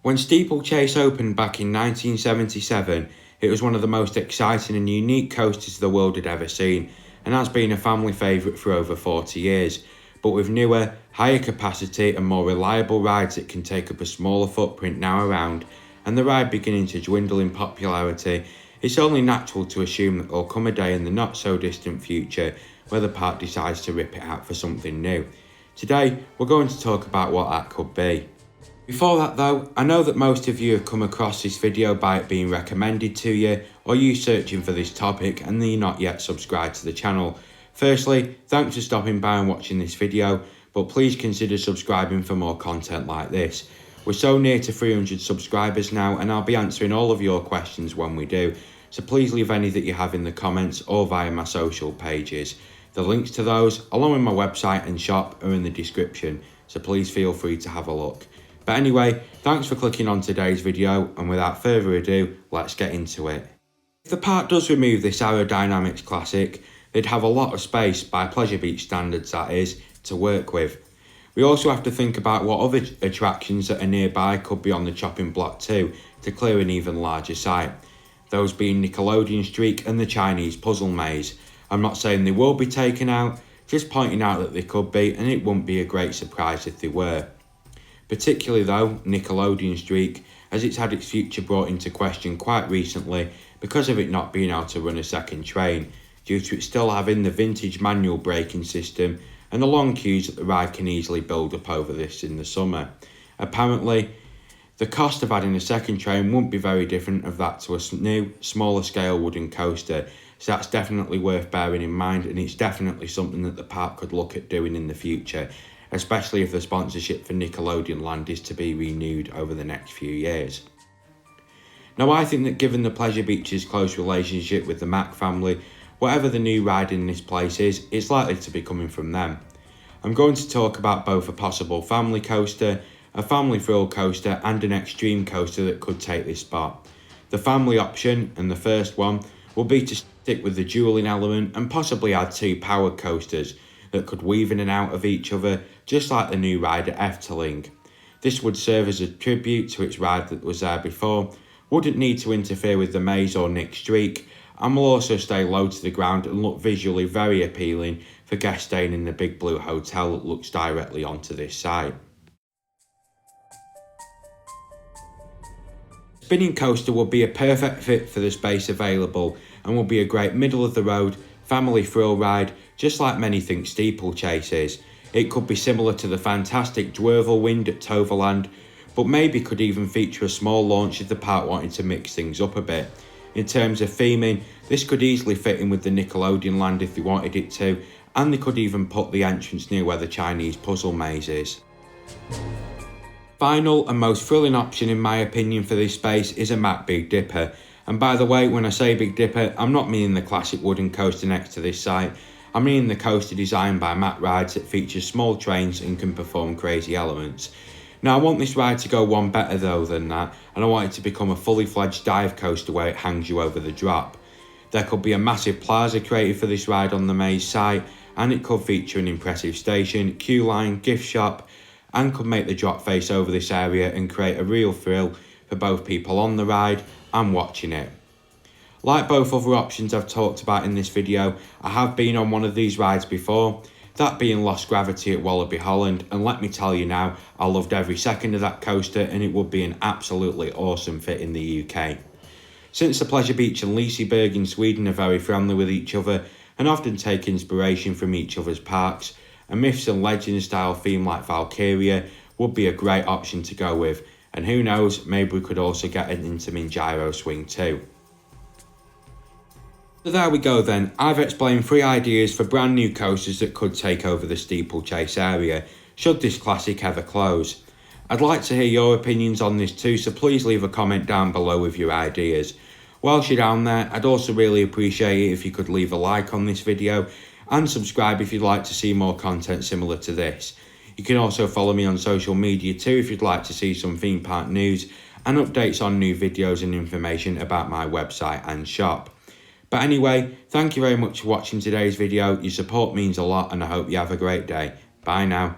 When Steeplechase opened back in 1977, it was one of the most exciting and unique coasters the world had ever seen, and has been a family favourite for over 40 years. But with newer, higher capacity and more reliable rides that can take up a smaller footprint now around, and the ride beginning to dwindle in popularity, it's only natural to assume that there'll come a day in the not so distant future where the park decides to rip it out for something new. Today, we're going to talk about what that could be. Before that though, I know that most of you have come across this video by it being recommended to you, or you searching for this topic and you're not yet subscribed to the channel. Firstly, thanks for stopping by and watching this video, but please consider subscribing for more content like this. We're so near to 300 subscribers now, and I'll be answering all of your questions when we do, so please leave any that you have in the comments or via my social pages. The links to those, along with my website and shop, are in the description, so please feel free to have a look. But anyway, thanks for clicking on today's video, and without further ado, let's get into it. If the park does remove this aerodynamics classic, they'd have a lot of space, by Pleasure Beach standards that is, to work with. We also have to think about what other attractions that are nearby could be on the chopping block too, to clear an even larger site. Those being Nickelodeon Streak and the Chinese Puzzle Maze. I'm not saying they will be taken out, just pointing out that they could be, and it wouldn't be a great surprise if they were. Particularly though, Nickelodeon Streak, as it's had its future brought into question quite recently because of it not being able to run a second train, due to it still having the vintage manual braking system and the long queues that the ride can easily build up over this in the summer. Apparently, the cost of adding a second train wouldn't be very different of that to a new, smaller scale wooden coaster, so that's definitely worth bearing in mind, and it's definitely something that the park could look at doing in the future, especially if the sponsorship for Nickelodeon Land is to be renewed over the next few years. Now, I think that given the Pleasure Beach's close relationship with the Mack family, whatever the new ride in this place is, it's likely to be coming from them. I'm going to talk about both a possible family coaster, a family thrill coaster, and an extreme coaster that could take this spot. The family option, and the first one, will be to stick with the dueling element and possibly add two powered coasters that could weave in and out of each other, just like the new ride at Efteling. This would serve as a tribute to its ride that was there before, wouldn't need to interfere with the maze or Nick Streak, and will also stay low to the ground and look visually very appealing for guests staying in the Big Blue Hotel that looks directly onto this site. Spinning coaster will be a perfect fit for the space available and will be a great middle of the road family thrill ride, just like many think Steeplechase is. It could be similar to the fantastic Dwervelwind at Toverland, but maybe could even feature a small launch if the park wanted to mix things up a bit. In terms of theming, this could easily fit in with the Nickelodeon Land if they wanted it to, and they could even put the entrance near where the Chinese Puzzle Maze is. Final and most thrilling option in my opinion for this space is a Mack Big Dipper. And by the way, when I say Big Dipper, I'm not meaning the classic wooden coaster next to this site. I mean the coaster designed by Mack Rides that features small trains and can perform crazy elements. Now, I want this ride to go one better though than that, and I want it to become a fully fledged dive coaster where it hangs you over the drop. There could be a massive plaza created for this ride on the maze site, and it could feature an impressive station, queue line, gift shop, and could make the drop face over this area and create a real thrill for both people on the ride and watching it. Like both other options I've talked about in this video, I have been on one of these rides before, that being Lost Gravity at Wallaby Holland, and let me tell you now, I loved every second of that coaster, and it would be an absolutely awesome fit in the UK. Since the Pleasure Beach and Liseberg in Sweden are very friendly with each other and often take inspiration from each other's parks, a myths and legends style theme like Valkyria would be a great option to go with, and who knows, maybe we could also get an Intamin gyro swing too. So there we go then, I've explained 3 ideas for brand new coasters that could take over the Steeplechase area, should this classic ever close. I'd like to hear your opinions on this too, so please leave a comment down below with your ideas. Whilst you're down there, I'd also really appreciate it if you could leave a like on this video and subscribe if you'd like to see more content similar to this. You can also follow me on social media too if you'd like to see some theme park news and updates on new videos and information about my website and shop. But anyway, thank you very much for watching today's video. Your support means a lot and I hope you have a great day. Bye now.